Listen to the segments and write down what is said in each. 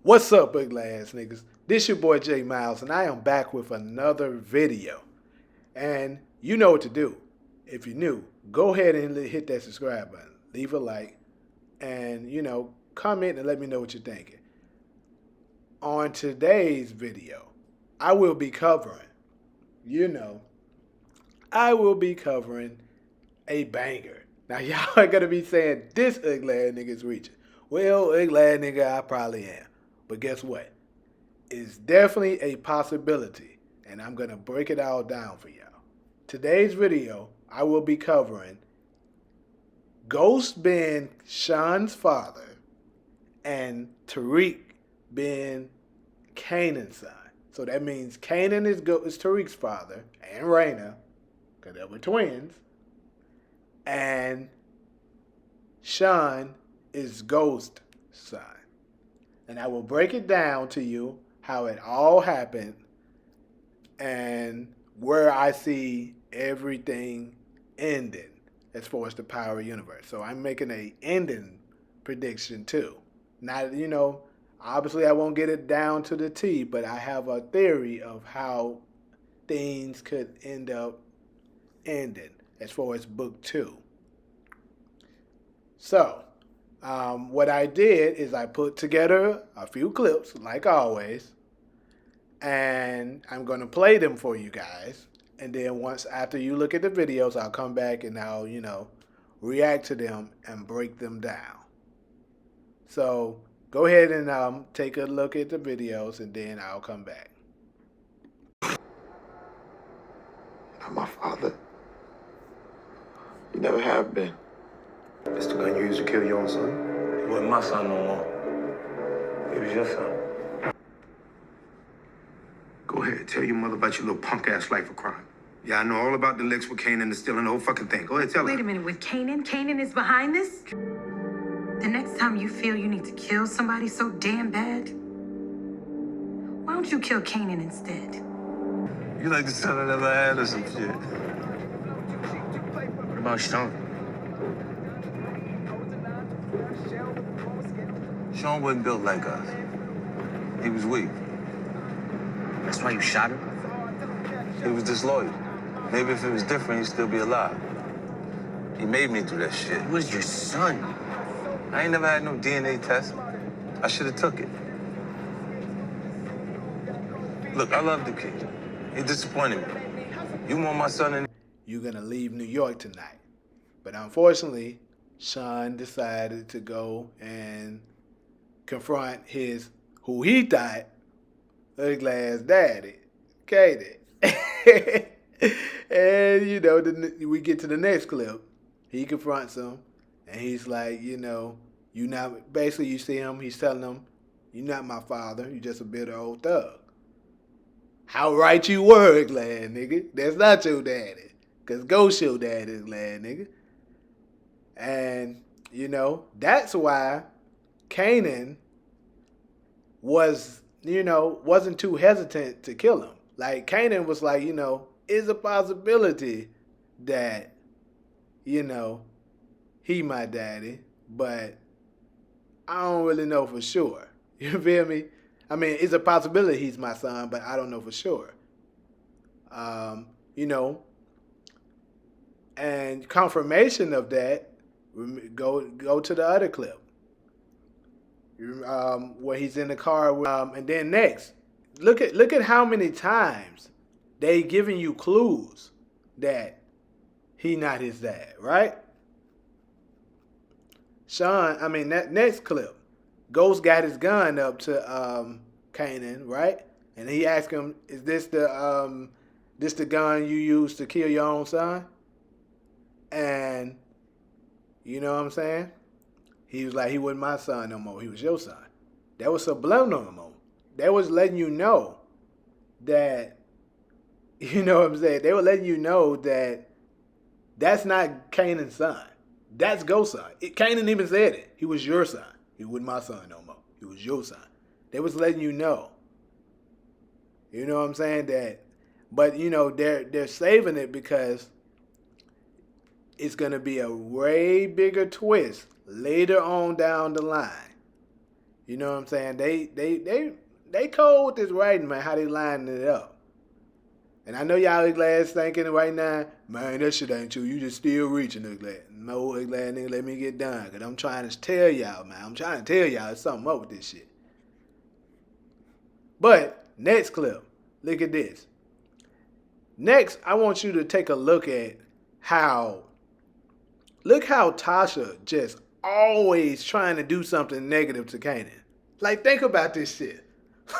What's up, ugly ass niggas? This your boy J Miles, and I am back with another video. And you know what to do. If you're new, go ahead and hit that subscribe button, leave a like, and comment and let me know what you're thinking. On today's video, I will be covering, you know, I will be covering a banger. Now y'all are gonna be saying this ugly ass nigga is reaching. Well, ugly ass nigga, I probably am. But guess what? It's definitely a possibility, and I'm gonna break it all down for y'all. Today's video, I will be covering Ghost being Shawn's father and Tariq being Kanan's son. So that means Kanan is Tariq's father and Raina, because they were twins, and Shawn is Ghost's son. And I will break it down to you how it all happened and where I see everything ending as far as the Power Universe. So I'm making a ending prediction too. Not, obviously I won't get it down to the T, but I have a theory of how things could end up ending as far as book 2. So, what I did is I put together a few clips, like always, and I'm going to play them for you guys. And then after you look at the videos, I'll come back and I'll, react to them and break them down. So go ahead and take a look at the videos, and then I'll come back. Not my father. You never have been. It's the gun you used to kill your own son? He wasn't my son no more. He was your son. Go ahead, tell your mother about your little punk-ass life of crime. Yeah, I know all about the licks with Kanan and stealing the whole fucking thing. Go ahead, tell her. Wait a minute, with Kanan? Kanan is behind this? The next time you feel you need to kill somebody so damn bad, why don't you kill Kanan instead? You like the son I never had or some shit. What about Shawn? Shawn wasn't built like us. He was weak. That's why you shot him? He was disloyal. Maybe if it was different, he'd still be alive. He made me do that shit. He was your son. I ain't never had no DNA test. I should have took it. Look, I love the kid. He disappointed me. You want my son in... You're going to leave New York tonight. But unfortunately, Shawn decided to go and confront who he thought, ugly ass daddy, Kanan. And, we get to the next clip. He confronts him, and he's like, basically you see him, he's telling him, you're not my father, you're just a bitter old thug. How right you were, glad nigga. That's not your daddy. Because Ghost your daddy, glad nigga. And, that's why Kanan wasn't too hesitant to kill him. Like, Kanan was like, it's a possibility that, he my daddy, but I don't really know for sure. You feel me? I mean, it's a possibility he's my son, but I don't know for sure. And confirmation of that, go to the other clip. Where he's in the car with, and then next, look at how many times they giving you clues that he not his dad, right? That next clip, Ghost got his gun up to Kanan, right? And he asked him, "Is this the gun you used to kill your own son?" And you know what I'm saying? He was like, he wasn't my son no more. He was your son. That was subliminal. That was letting you know that, you know what I'm saying? They were letting you know that that's not Kanan's son. That's Ghost's son. Kanan even said it. He was your son. He wasn't my son no more. He was your son. They was letting you know. You know what I'm saying? But they're saving it because it's going to be a way bigger twist later on down the line. You know what I'm saying? They cold with this writing, man. How they lining it up. And I know y'all glad thinking right now, man, that shit ain't you. You just still reaching, glad. No, glad nigga, let me get done. Cause I'm trying to tell y'all, man. I'm trying to tell y'all there's something up with this shit. But next clip, look at this. Next, I want you to take a look at how Tasha just always trying to do something negative to Kanan. Like, think about this shit.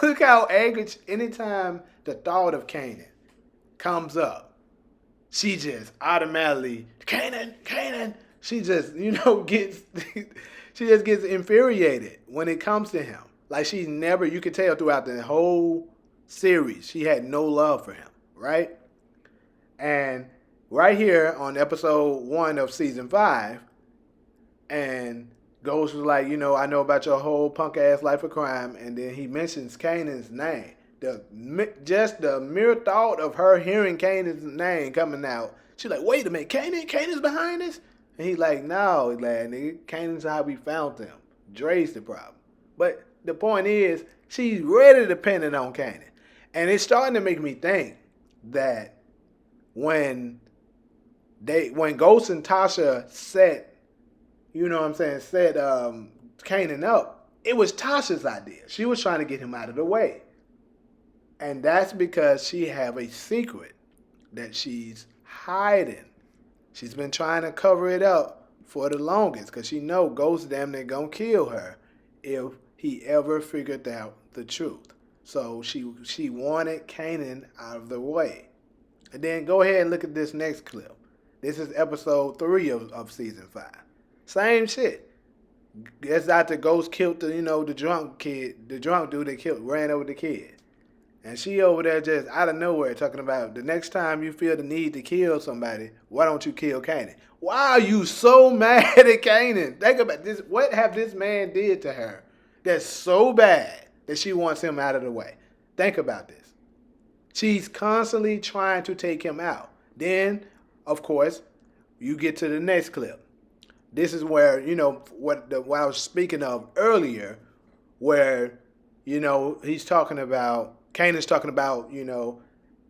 Look how angry anytime the thought of Kanan comes up, she just automatically, Kanan. She just, gets, she just gets infuriated when it comes to him. Like she's never, you could tell throughout the whole series, she had no love for him, right? And right here on episode 1 of season 5, and Ghost was like, I know about your whole punk ass life of crime, and then he mentions Kanan's name. Just the mere thought of her hearing Kanan's name coming out, she's like, wait a minute, Kanan's behind this? And he's like, no, lad, nigga, Kanan's how we found him. Dre's the problem. But the point is, she's really dependent on Kanan. And it's starting to make me think that when Ghost and Tasha set Kanan up, it was Tasha's idea. She was trying to get him out of the way. And that's because she have a secret that she's hiding. She's been trying to cover it up for the longest because she know Ghost damn near gonna kill her if he ever figured out the truth. So she wanted Kanan out of the way. And then go ahead and look at this next clip. This is episode 3 of season 5. Same shit. That's after Ghost killed the drunk kid, the drunk dude that ran over the kid. And she over there just out of nowhere talking about the next time you feel the need to kill somebody, why don't you kill Kanan? Why are you so mad at Kanan? Think about this. What have this man did to her that's so bad that she wants him out of the way? Think about this. She's constantly trying to take him out. Then, of course, you get to the next clip. This is where, what I was speaking of earlier, where, he's talking about, Kanan's talking about,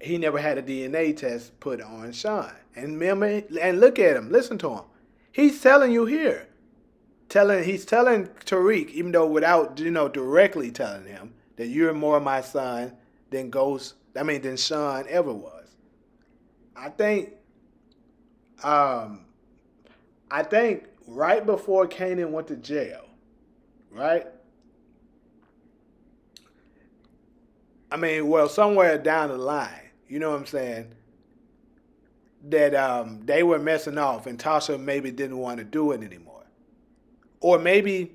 he never had a DNA test put on Shawn. And remember, and look at him, listen to him. He's telling you here. He's telling Tariq, even though without, directly telling him that you're more my son than Shawn ever was. I think right before Kanan went to jail, right? Somewhere down the line, you know what I'm saying, that they were messing off and Tasha maybe didn't want to do it anymore. Or maybe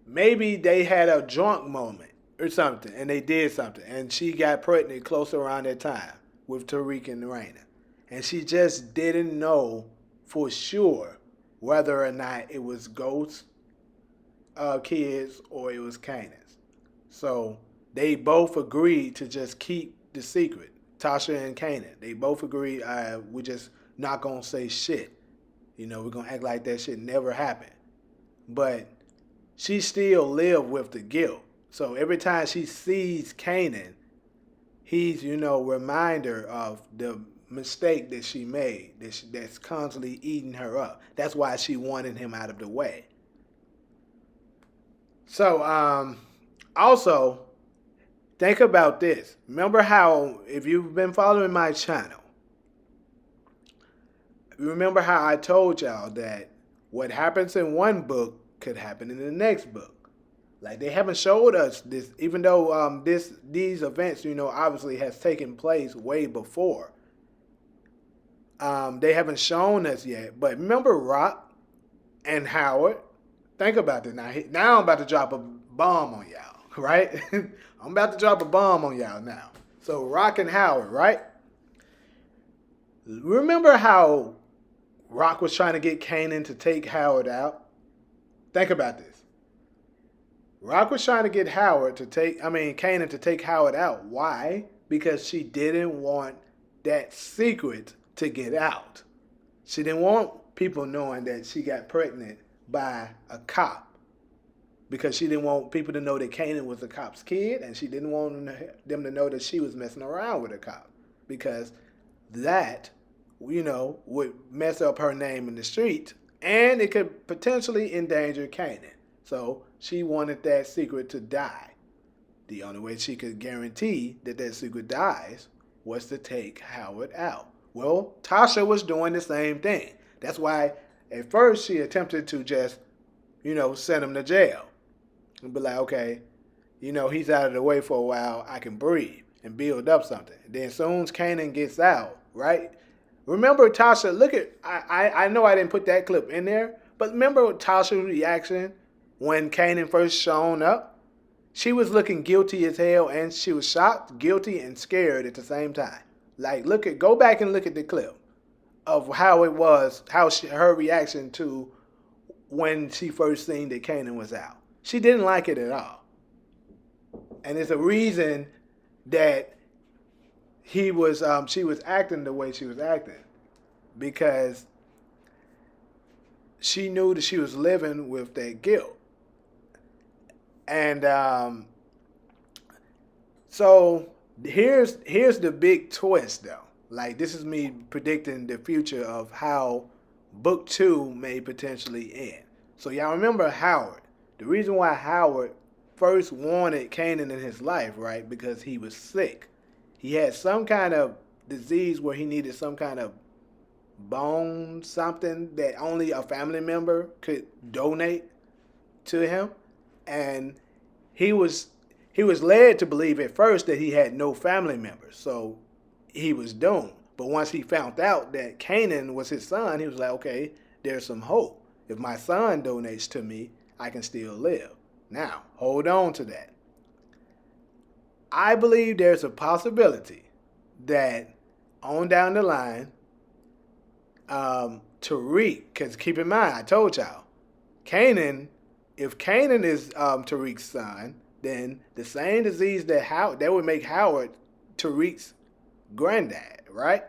they had a drunk moment or something and they did something and she got pregnant close around that time with Tariq and Raina. And she just didn't know for sure whether or not it was Ghost's kids or it was Kanan's. So they both agreed to just keep the secret. Tasha and Kanan, they both agreed, we're just not going to say shit. We're going to act like that shit never happened. But she still lived with the guilt. So every time she sees Kanan, he's, reminder of the mistake that she made, that's constantly eating her up. That's why she wanted him out of the way. So, also, think about this. Remember how, if you've been following my channel, remember how I told y'all that what happens in one book could happen in the next book. Like, they haven't showed us this, even though these events, obviously has taken place way before. They haven't shown us yet. But remember Rock and Howard? Think about this. Now I'm about to drop a bomb on y'all, right? I'm about to drop a bomb on y'all now. So Rock and Howard, right? Remember how Rock was trying to get Kanan to take Howard out? Think about this. Rock was trying to get Kanan to take Howard out. Why? Because she didn't want that secret to get out. She didn't want people knowing that she got pregnant by a cop. because she didn't want people to know that Kanan was a cop's kid, and she didn't want them to know that she was messing around with a cop, because that, would mess up her name in the street, and it could potentially endanger Kanan. So she wanted that secret to die. The only way she could guarantee that that secret dies was to take Howard out. Well, Tasha was doing the same thing. That's why at first she attempted to just, send him to jail. And be like, okay, he's out of the way for a while. I can breathe and build up something. Then as soon as Kanan gets out, right? Remember Tasha, look at, I know I didn't put that clip in there, but remember Tasha's reaction when Kanan first shown up? She was looking guilty as hell, and she was shocked, guilty, and scared at the same time. Like, go back and look at the clip of how it was, her reaction to when she first seen that Kanan was out. She didn't like it at all. And there's a reason that she was acting the way she was acting, because she knew that she was living with that guilt. And so here's the big twist, though. Like, this is me predicting the future of how book 2 may potentially end. So y'all remember Howard. The reason why Howard first wanted Kanan in his life, right? Because he was sick. He had some kind of disease where he needed some kind of bone, something that only a family member could donate to him. And he was led to believe at first that he had no family members, so he was doomed. But once he found out that Kanan was his son, he was like, okay, there's some hope. If my son donates to me, I can still live. Now, hold on to that. I believe there's a possibility that on down the line, Tariq, because keep in mind, I told y'all, if Kanan is Tariq's son, then the same disease that would make Howard Tariq's granddad, right?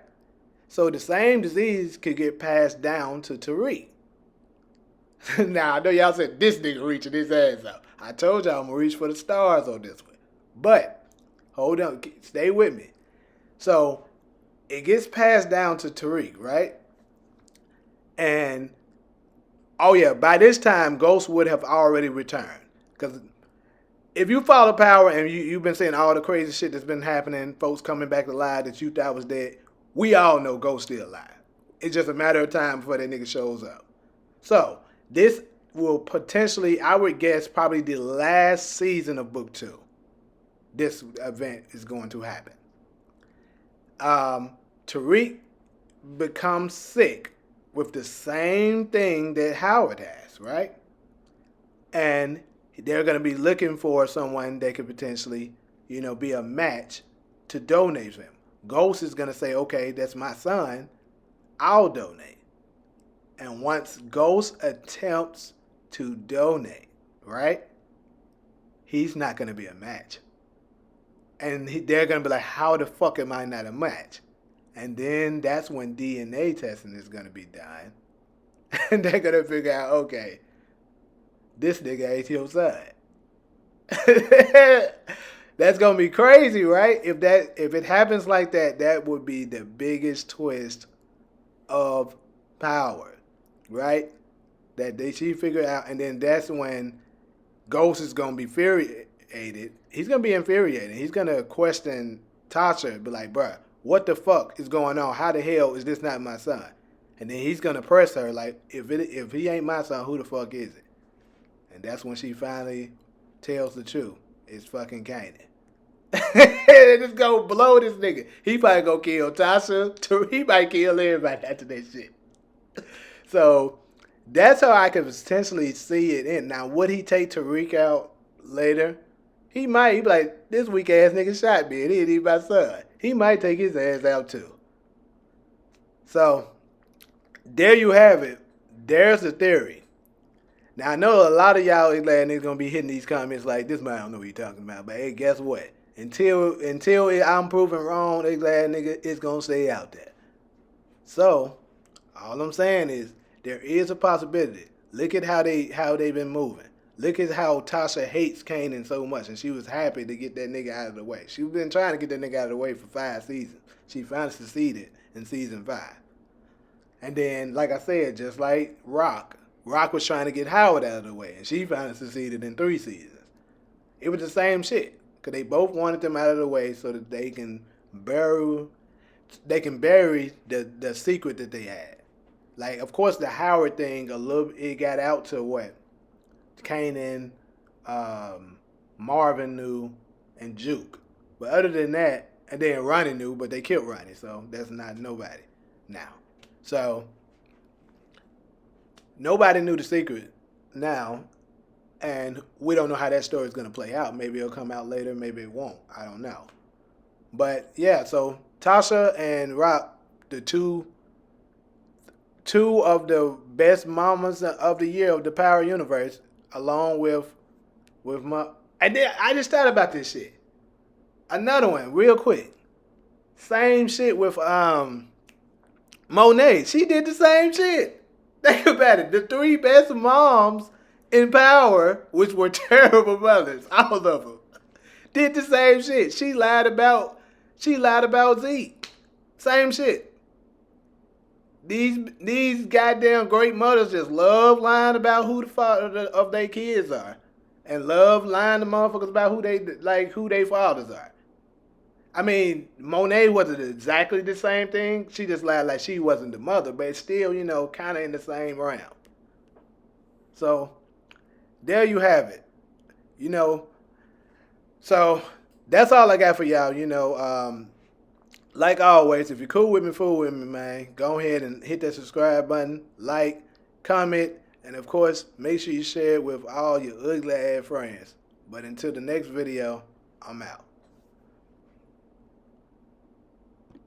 So the same disease could get passed down to Tariq. Now, I know y'all said this nigga reaching his ass out. I told y'all I'm going to reach for the stars on this one. But, hold on, stay with me. So, it gets passed down to Tariq, right? And, oh yeah, by this time, Ghost would have already returned. Because if you follow Power and you've been seeing all the crazy shit that's been happening, folks coming back alive that you thought was dead, we all know Ghost still alive. It's just a matter of time before that nigga shows up. So, this will potentially, I would guess, probably the last season of Book 2. This event is going to happen. Tariq becomes sick with the same thing that Howard has, right? And they're going to be looking for someone that could potentially, be a match to donate to him. Ghost is going to say, okay, that's my son. I'll donate. And once Ghost attempts to donate, right, he's not going to be a match. And they're going to be like, how the fuck am I not a match? And then that's when DNA testing is going to be done. And they're going to figure out, okay, this nigga ain't your son. That's going to be crazy, right? If it happens like that, that would be the biggest twist of Power, right? That she figured out, and then that's when Ghost is going to be infuriated. He's going to be infuriated. He's going to question Tasha and be like, bruh, what the fuck is going on? How the hell is this not my son? And then he's going to press her like, if he ain't my son, who the fuck is it? And that's when she finally tells the truth. It's fucking Kanan. They just go blow this nigga. He probably go kill Tasha. He might kill everybody after that shit. So that's how I could potentially see it in. Now, would he take Tariq out later? He might. He be like, this weak ass nigga shot me and he hit my son. He might take his ass out too. So there you have it. There's the theory. Now I know a lot of y'all niggas gonna be hitting these comments like, this man don't know what you're talking about. But hey, guess what? Until I'm proven wrong, nigga, it's gonna stay out there. So all I'm saying is there is a possibility. Look at how they've been moving. Look at how Tasha hates Kanan so much, and she was happy to get that nigga out of the way. She's been trying to get that nigga out of the way for 5 seasons. She finally succeeded in season 5. And then, like I said, just like Rock was trying to get Howard out of the way, and she finally succeeded in 3 seasons. It was the same shit, because they both wanted them out of the way so that they can bury the secret that they had. Like, of course, the Howard thing, it got out to what? Kanan, Marvin knew, and Juke. But other than that, and then Ronnie knew, but they killed Ronnie, so that's not nobody now. So, nobody knew the secret now, and we don't know how that story is going to play out. Maybe it'll come out later, maybe it won't. I don't know. But, yeah, so Tasha and Rock, the two of the best mamas of the year of the Power Universe, along with my... And then I just thought about this shit. Another one, real quick. Same shit with Monet. She did the same shit. Think about it. The 3 best moms in Power, which were terrible mothers, all of them, did the same shit. She lied about Zeke. Same shit. These goddamn great mothers just love lying about who the father of their kids are, and love lying to motherfuckers about who their fathers are. I mean, Monet wasn't exactly the same thing. She just lied like she wasn't the mother, but it's still, kind of in the same realm. So there you have it. So that's all I got for y'all. Like always, if you're cool with me, fool with me, man, go ahead and hit that subscribe button, like, comment, and of course, make sure you share it with all your ugly ass friends. But until the next video, I'm out.